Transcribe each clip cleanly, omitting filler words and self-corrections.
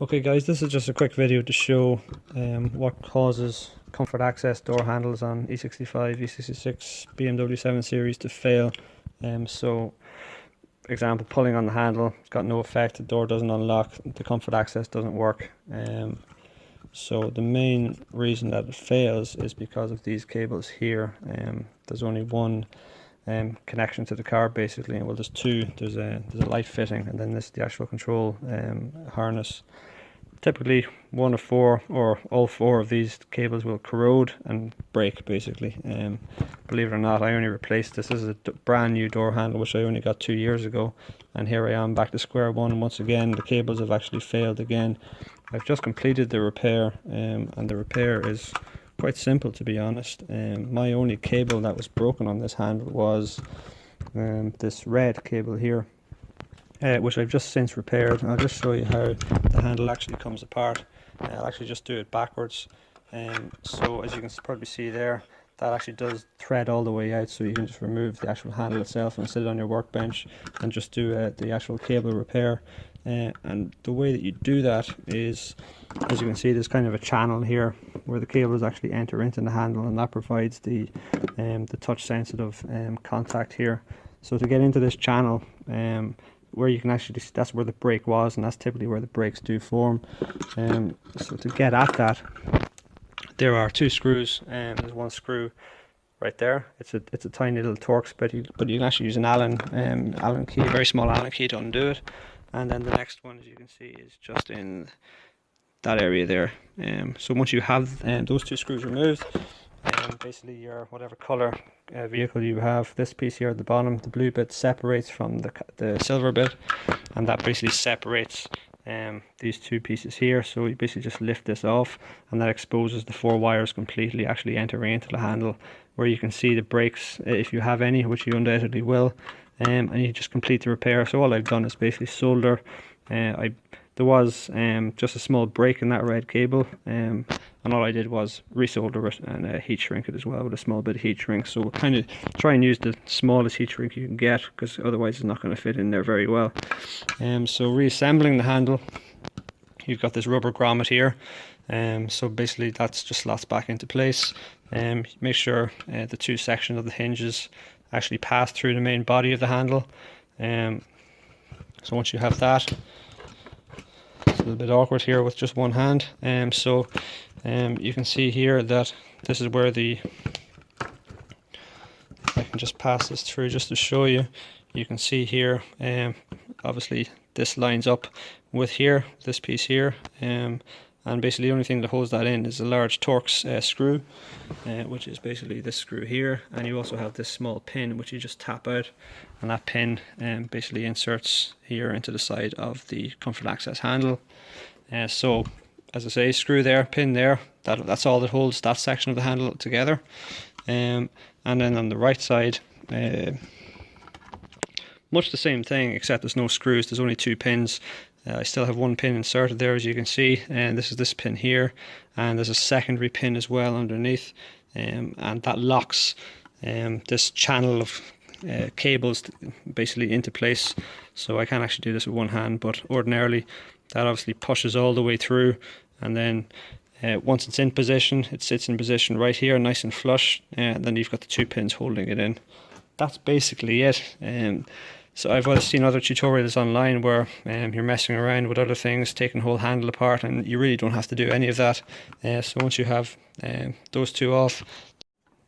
Okay guys, this is just a quick video to show what causes comfort access door handles on E65, E66, BMW 7 Series to fail. So, example, pulling on the handle, it's got no effect, the door doesn't unlock, the comfort access doesn't work. So the main reason that it fails is because of these cables here. There's only one connection to the car basically, and well, there's two. There's a light fitting, and then this is the actual control harness. Typically one of four or all four of these cables will corrode and break basically. Believe it or not, I only replaced this. This is a brand new door handle which I only got 2 years ago, and here I am back to square one, and once again the cables have actually failed again. I've just completed the repair, and the repair is quite simple, to be honest. My only cable that was broken on this handle was this red cable here, which I've just since repaired. I'll just show you how the handle actually comes apart. I'll actually just do it backwards. So as you can probably see there, that actually does thread all the way out, so you can just remove the actual handle itself and sit it on your workbench and just do the actual cable repair. And the way that you do that is, as you can see, there's kind of a channel here where the cables actually enter into the handle, and that provides the touch sensitive contact here. So to get into this channel, where you can actually, that's where the brake was, and that's typically where the brakes do form. So to get at that, there are two screws, and there's one screw right there. It's a tiny little Torx, but you can actually use an Allen key, a very small Allen key to undo it. And then the next one, as you can see, is just in that area there. So once you have those two screws removed, basically your whatever color vehicle you have, this piece here at the bottom, the blue bit, separates from the silver bit, and that basically separates these two pieces here. So you basically just lift this off, and that exposes the four wires completely actually entering into the handle, where you can see the brakes, if you have any, which you undoubtedly will, and you just complete the repair. So all I've done is basically solder. There was just a small break in that red cable, and all I did was resolder it and heat shrink it as well with a small bit of heat shrink. So kind of try and use the smallest heat shrink you can get, because otherwise it's not going to fit in there very well. So reassembling the handle, you've got this rubber grommet here. So basically that's just slots back into place. Make sure the two sections of the hinges actually pass through the main body of the handle. So once you have that, it's a little bit awkward here with just one hand. So you can see here that this is where I can just pass this through just to show you. You can see here, obviously this lines up with here, this piece here, and basically the only thing that holds that in is a large Torx screw, which is basically this screw here, and you also have this small pin which you just tap out, and that pin basically inserts here into the side of the comfort access handle. So as I say, screw there, pin there, that's all that holds that section of the handle together. And then on the right side, much the same thing, except there's no screws, there's only two pins. I still have one pin inserted there, as you can see, and this is this pin here, and there's a secondary pin as well underneath, and that locks this channel of cables basically into place. So I can't actually do this with one hand, but ordinarily that obviously pushes all the way through, and then once it's in position, it sits in position right here, nice and flush, and then you've got the two pins holding it in. That's basically it. So I've seen other tutorials online where you're messing around with other things, taking the whole handle apart, and you really don't have to do any of that. So once you have those two off,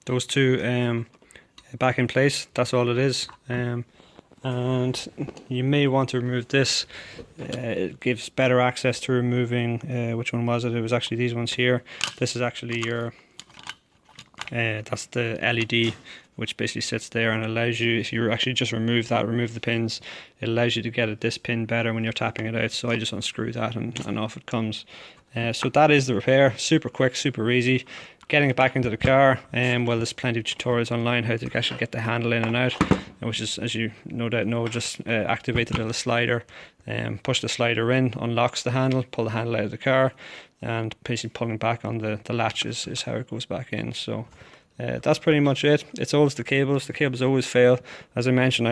those two back in place, that's all it is. And you may want to remove this. It gives better access to removing, which one was it? It was actually these ones here. This is actually your, that's the LED, which basically sits there and allows you, if you actually just remove the pins, it allows you to get at this pin better when you're tapping it out. So I just unscrew that and off it comes. So that is the repair. Super quick, super easy. Getting it back into the car, well, there's plenty of tutorials online how to actually get the handle in and out, which is, as you no doubt know, just activate the little slider, push the slider in, unlocks the handle, pull the handle out of the car, and basically pulling back on the latch is how it goes back in. So That's pretty much it. It's always the cables. The cables always fail. As I mentioned,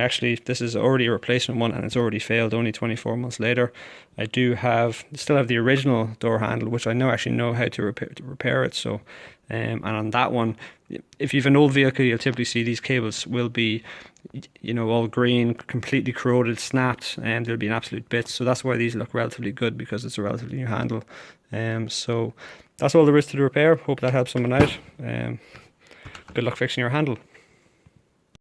this is already a replacement one, and it's already failed only 24 months later. I still have the original door handle, which I actually know how to repair it. So, and on that one, if you have an old vehicle, you'll typically see these cables will be, all green, completely corroded, snapped, and they'll be in absolute bits. So that's why these look relatively good, because it's a relatively new handle. So that's all there is to the repair. Hope that helps someone out. Good luck fixing your handle.